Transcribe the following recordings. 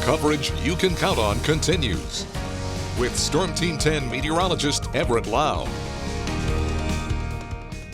Coverage you can count on continues. With Storm Team 10 meteorologist Everett Lau.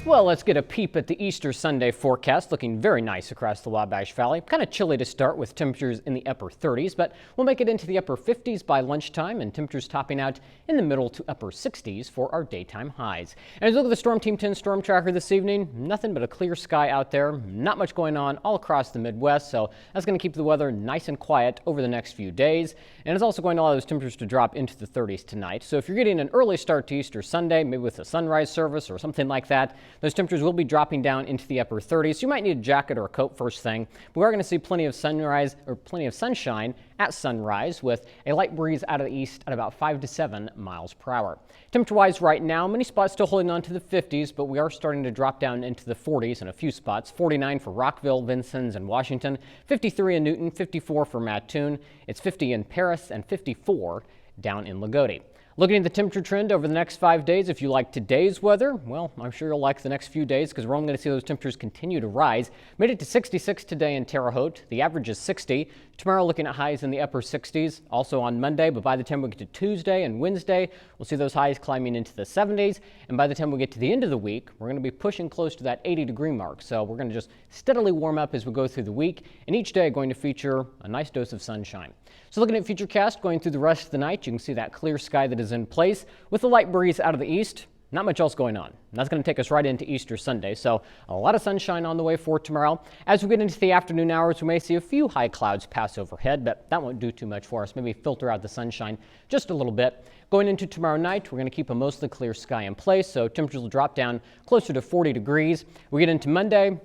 Well, let's get a peep at the Easter Sunday forecast. Looking very nice across the Wabash Valley. Kind of chilly to start with temperatures in the upper 30s, but we'll make it into the upper 50s by lunchtime and temperatures topping out in the middle to upper 60s for our daytime highs. And as we look at the Storm Team 10 storm tracker this evening, nothing but a clear sky out there. Not much going on all across the Midwest, so that's going to keep the weather nice and quiet over the next few days. And it's also going to allow those temperatures to drop into the 30s tonight. So if you're getting an early start to Easter Sunday, maybe with a sunrise service or something like that, those temperatures will be dropping down into the upper 30s. You might need a jacket or a coat first thing. But we are going to see plenty of sunshine at sunrise with a light breeze out of the east at about 5 to 7 miles per hour. Temperature-wise right now, many spots still holding on to the 50s, but we are starting to drop down into the 40s in a few spots. 49 for Rockville, Vincennes, and Washington. 53 in Newton, 54 for Mattoon. It's 50 in Paris and 54 down in Lagodi. Looking at the temperature trend over the next 5 days, if you like today's weather, well, I'm sure you'll like the next few days because we're only going to see those temperatures continue to rise. Made it to 66 today in Terre Haute. The average is 60. Tomorrow looking at highs in the upper 60s, also on Monday, but by the time we get to Tuesday and Wednesday, we'll see those highs climbing into the 70s. And by the time we get to the end of the week, we're going to be pushing close to that 80-degree mark. So we're going to just steadily warm up as we go through the week, and each day going to feature a nice dose of sunshine. So looking at Futurecast going through the rest of the night, you can see that clear sky that is in place with a light breeze out of the east. Not much else going on. And that's going to take us right into Easter Sunday, so a lot of sunshine on the way for tomorrow. As we get into the afternoon hours, we may see a few high clouds pass overhead, but that won't do too much for us. Maybe filter out the sunshine just a little bit. Going into tomorrow night, we're going to keep a mostly clear sky in place, so temperatures will drop down closer to 40 degrees. We get into Monday,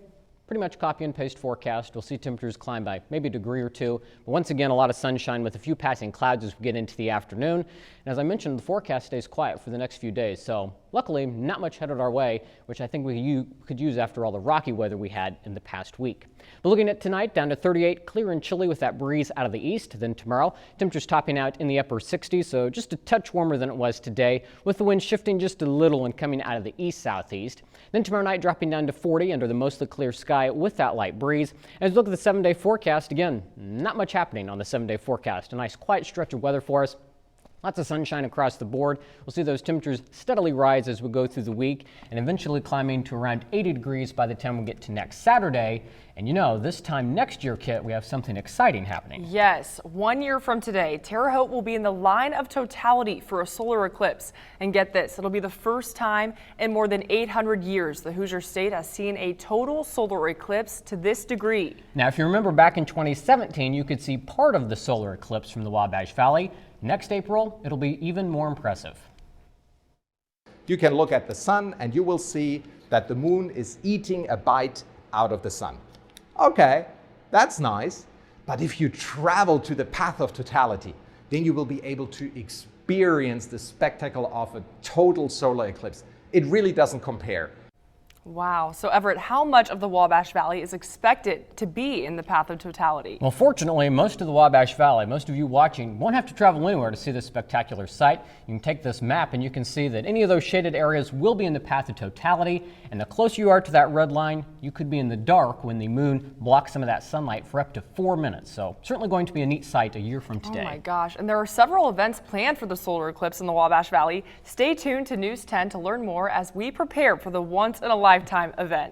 pretty much copy and paste forecast. We'll see temperatures climb by maybe a degree or two. But once again, a lot of sunshine with a few passing clouds as we get into the afternoon. And as I mentioned, the forecast stays quiet for the next few days. So luckily, not much headed our way, which I think we could use after all the rocky weather we had in the past week. But looking at tonight, down to 38, clear and chilly with that breeze out of the east. Then tomorrow, temperatures topping out in the upper 60s, so just a touch warmer than it was today, with the wind shifting just a little and coming out of the east-southeast. Then tomorrow night, dropping down to 40 under the mostly clear sky with that light breeze. As we look at the 7-day forecast, again, not much happening on the 7-day forecast. A nice quiet stretch of weather for us. Lots of sunshine across the board. We'll see those temperatures steadily rise as we go through the week and eventually climbing to around 80 degrees by the time we get to next Saturday. And you know, this time next year, Kit, we have something exciting happening. Yes, 1 year from today, Terre Haute will be in the line of totality for a solar eclipse. And get this, it'll be the first time in more than 800 years the Hoosier State has seen a total solar eclipse to this degree. Now, if you remember back in 2017, you could see part of the solar eclipse from the Wabash Valley. Next April, it'll be even more impressive. You can look at the sun and you will see that the moon is eating a bite out of the sun. Okay, that's nice. But if you travel to the path of totality, then you will be able to experience the spectacle of a total solar eclipse. It really doesn't compare. Wow. So Everett, how much of the Wabash Valley is expected to be in the path of totality? Well, fortunately, most of the Wabash Valley, most of you watching, won't have to travel anywhere to see this spectacular sight. You can take this map and you can see that any of those shaded areas will be in the path of totality. And the closer you are to that red line, you could be in the dark when the moon blocks some of that sunlight for up to 4 minutes. So certainly going to be a neat sight a year from today. Oh my gosh. And there are several events planned for the solar eclipse in the Wabash Valley. Stay tuned to News 10 to learn more as we prepare for the once-in-a-lifetime event.